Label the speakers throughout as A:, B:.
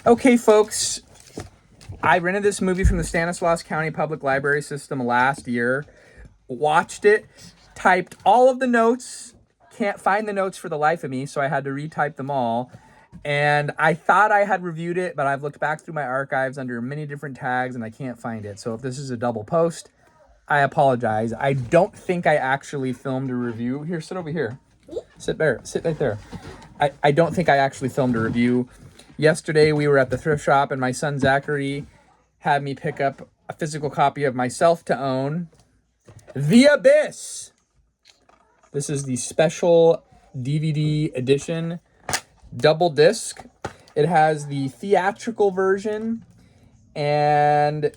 A: Okay, folks, I rented this movie from the Stanislaus County Public Library System last year, watched it, typed all of the notes, can't find the notes for the life of me, so I had to retype them all. And I thought I had reviewed it, but I've looked back through my archives under many different tags and I can't find it. So if this is a double post, I apologize. I don't think I actually filmed a review. Here, sit over here. Sit there. Sit right there. I don't think I actually filmed a review. Yesterday we were at the thrift shop and my son Zachary had me pick up a physical copy of Myself to Own, The Abyss. This is the special DVD edition, double disc. It has the theatrical version, and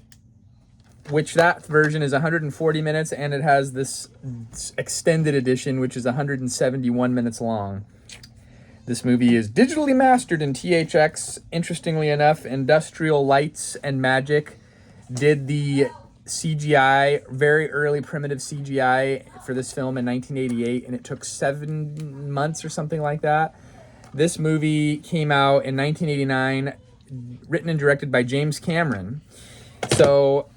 A: which that version is 140 minutes, and it has this extended edition, which is 171 minutes long. This movie is digitally mastered in THX. Interestingly enough, Industrial Lights and Magic did the CGI, very early primitive CGI for this film in 1988, and it took 7 months or something like that. This movie came out in 1989, written and directed by James Cameron. So,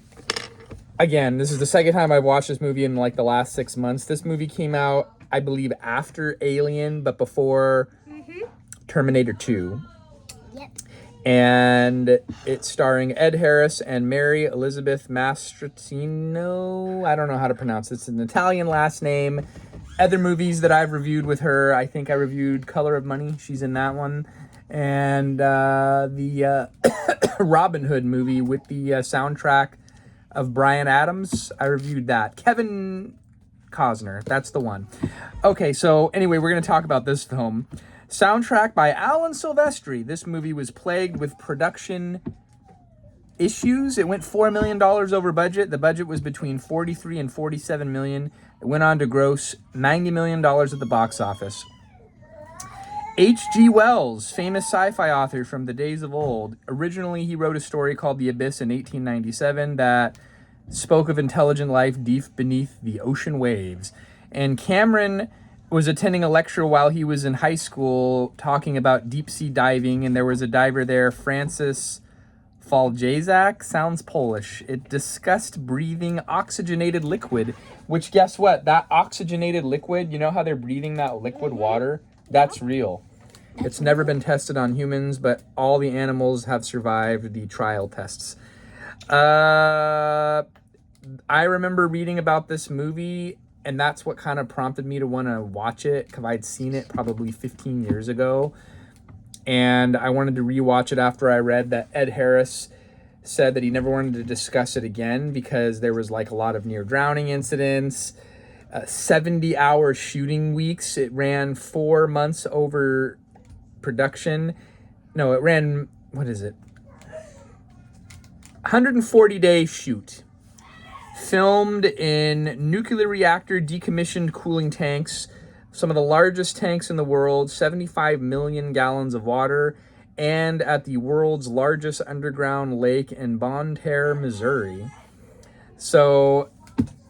A: again, this is the second time I've watched this movie in like the last 6 months. This movie came out, I believe, after Alien, but before Terminator 2.
B: Yep.
A: And it's starring Ed Harris and Mary Elizabeth Mastrotino. I don't know how to pronounce it. It's an Italian last name. Other movies that I've reviewed with her, I think I reviewed Color of Money. She's in that one. And the Robin Hood movie with the soundtrack of Bryan Adams. I reviewed that. Kevin Costner. That's the one. Okay, so anyway, we're going to talk about this film. Soundtrack by Alan Silvestri. This movie was plagued with production issues. It went $4 million over budget. The budget was between 43 and 47 million. It went on to gross $90 million at the box office. H.G. Wells, famous sci-fi author from the days of old. Originally, he wrote a story called The Abyss in 1897 that spoke of intelligent life deep beneath the ocean waves. And Cameron was attending a lecture while he was in high school talking about deep sea diving, and there was a diver there, Francis Faljazak, sounds Polish. It discussed breathing oxygenated liquid, which guess what? That oxygenated liquid, you know how they're breathing that liquid water? That's real. It's never been tested on humans, but all the animals have survived the trial tests. I remember reading about this movie, and that's what kind of prompted me to want to watch it, because I'd seen it probably 15 years ago. And I wanted to rewatch it after I read that Ed Harris said that he never wanted to discuss it again because there was like a lot of near drowning incidents, 70-hour shooting weeks. It ran 4 months over production. No, it ran, 140-day shoot. Filmed in nuclear reactor decommissioned cooling tanks, some of the largest tanks in the world, 75 million gallons of water, and at the world's largest underground lake in Bonne Terre, Missouri. So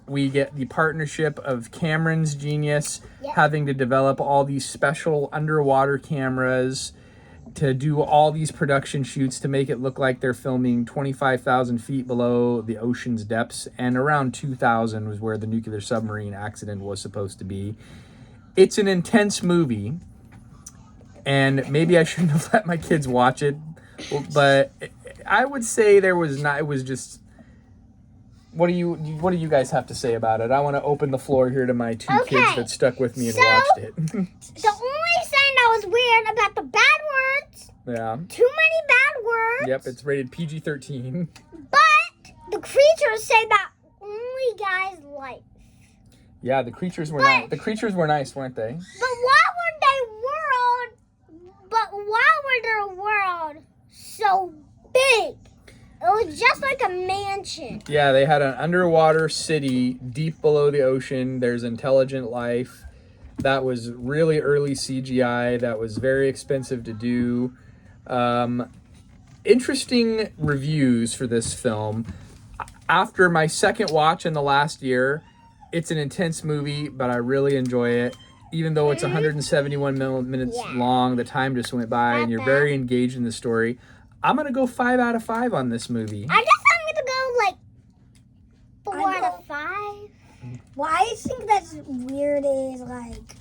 A: we get the partnership of Cameron's genius having to develop all these special underwater cameras to do all these production shoots to make it look like they're filming 25,000 feet below the ocean's depths, and around 2,000 was where the nuclear submarine accident was supposed to be. It's an intense movie, and maybe I shouldn't have let my kids watch it, but I would say it was just, what do you guys have to say about it? I want to open the floor here to my two kids that stuck with me and watched it.
B: The only thing that was weird about the bad words,
A: yeah.
B: too many bad words.
A: Yep, it's rated PG-13.
B: But the creatures say that only guys like.
A: Yeah, the creatures were nice. The creatures were nice, weren't they?
B: But why were their world so big? It was just like a mansion.
A: Yeah, they had an underwater city deep below the ocean. There's intelligent life. That was really early CGI. That was very expensive to do. Interesting reviews for this film. After my second watch in the last year, it's an intense movie, but I really enjoy it. Even though it's 171 minutes long, the time just went by, and you're very engaged in the story. I'm gonna go 5 out of 5 on this movie.
B: I guess I'm gonna go like 4 out of 5.
C: Why I think that's weird is like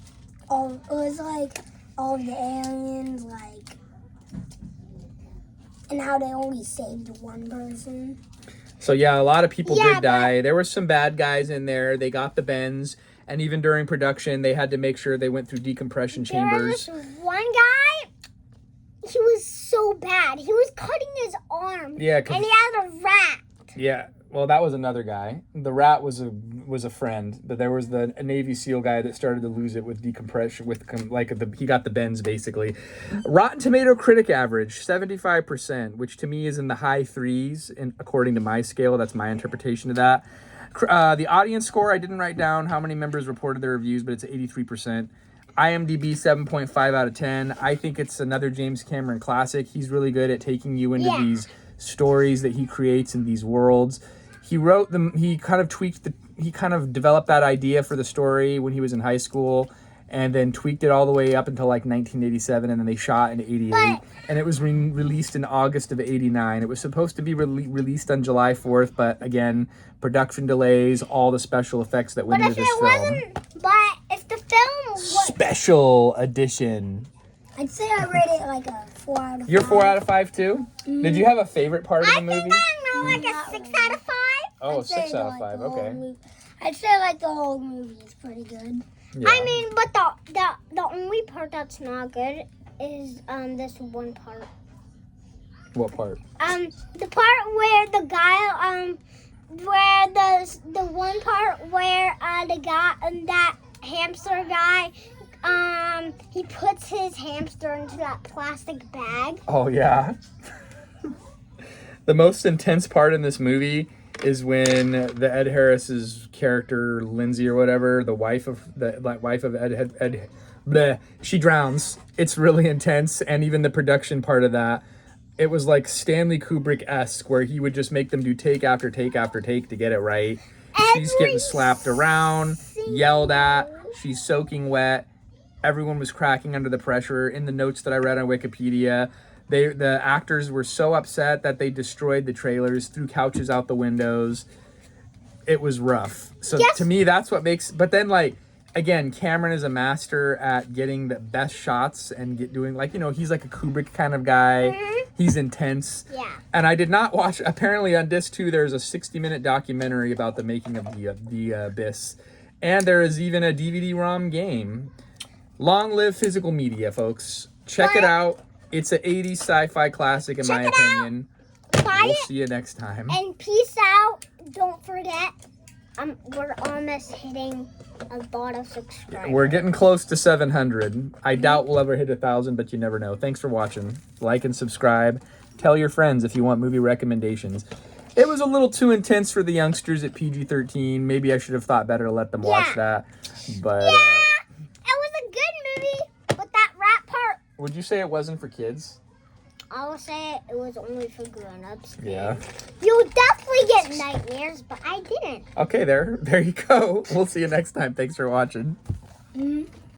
C: all the aliens like and how they only saved one person.
A: So yeah, a lot of people
B: Yeah,
A: did die. There were some bad guys in there. They got the bends, and even during production, they had to make sure they went through decompression
B: There was
A: chambers.
B: this one guy. He was so bad. He was cutting his arm.
A: Yeah, 'cause-
B: And he had a rat.
A: Yeah, well, that was another guy. The rat was a friend, but there was the Navy SEAL guy that started to lose it with decompression. He got the bends basically. Rotten Tomato critic average 75%, which to me is in the high threes, and according to my scale, that's my interpretation of that. The audience score I didn't write down how many members reported their reviews, but it's 83%. IMDb 7.5 out of 10. I think it's another James Cameron classic. He's really good at taking you into
B: Yeah.
A: these stories that he creates in these worlds. He wrote them. He kind of developed that idea for the story when he was in high school, and then tweaked it all the way up until like 1987, and then they shot in 88,
B: But-
A: and it was released in August of 89. It was supposed to be released on July 4th, but again, production delays, all the special effects that went
B: But
A: into
B: if
A: this
B: it
A: film.
B: wasn't, but if the film was,
A: Special edition.
C: I'd say I rate it like a 4 out of 5.
A: You're 4 out of 5 too? Did you have a favorite part of the
B: I
A: movie?
B: think I'm like a 6 out of 5.
A: Oh,
C: I'd say
A: 6 out of
C: like
A: 5.
C: the whole
A: Okay.
C: movie- I'd say like the whole movie is pretty good.
A: Yeah.
B: I mean, but the only part that's not good is this one part.
A: What part?
B: The part where the guy where the one part where the guy that hamster guy he puts his hamster into that plastic bag.
A: Oh, yeah. The most intense part in this movie is when the Ed Harris's character, Lindsay or whatever, the wife of Ed bleh, she drowns. It's really intense, and even the production part of that, it was like Stanley Kubrick-esque, where he would just make them do take after take after take to get it right. She's
B: Every
A: getting slapped around, yelled at, she's soaking wet. Everyone was cracking under the pressure. In the notes that I read on Wikipedia, the actors were so upset that they destroyed the trailers, threw couches out the windows. It was rough. So
B: Yes.
A: to me, that's what makes. But then, like, again, Cameron is a master at getting the best shots and doing, like, he's like a Kubrick kind of guy. He's intense.
B: Yeah.
A: And I did not watch. Apparently, on Disc 2, there's a 60-minute documentary about the making of the Abyss, and there is even a DVD-ROM game. Long live physical media, folks. Check it
B: But-
A: out. It's an 80s sci-fi classic, in my
B: Check it out.
A: opinion.
B: Buy
A: We'll
B: it
A: see you next time.
B: and peace out. Don't forget, we're almost hitting a lot of subscribers.
A: We're getting close to 700. I doubt we'll ever hit 1,000, but you never know. Thanks for watching. Like and subscribe. Tell your friends if you want movie recommendations. It was a little too intense for the youngsters at PG-13. Maybe I should have thought better to let them watch that. But
B: It was a good movie, but that rat part,
A: would you say it wasn't for kids?
B: I will say it was only for grown-ups.
A: Yeah.
B: You'll definitely get nightmares, but I didn't.
A: Okay, there you go. We'll see you next time. Thanks for watching.
C: Mhm.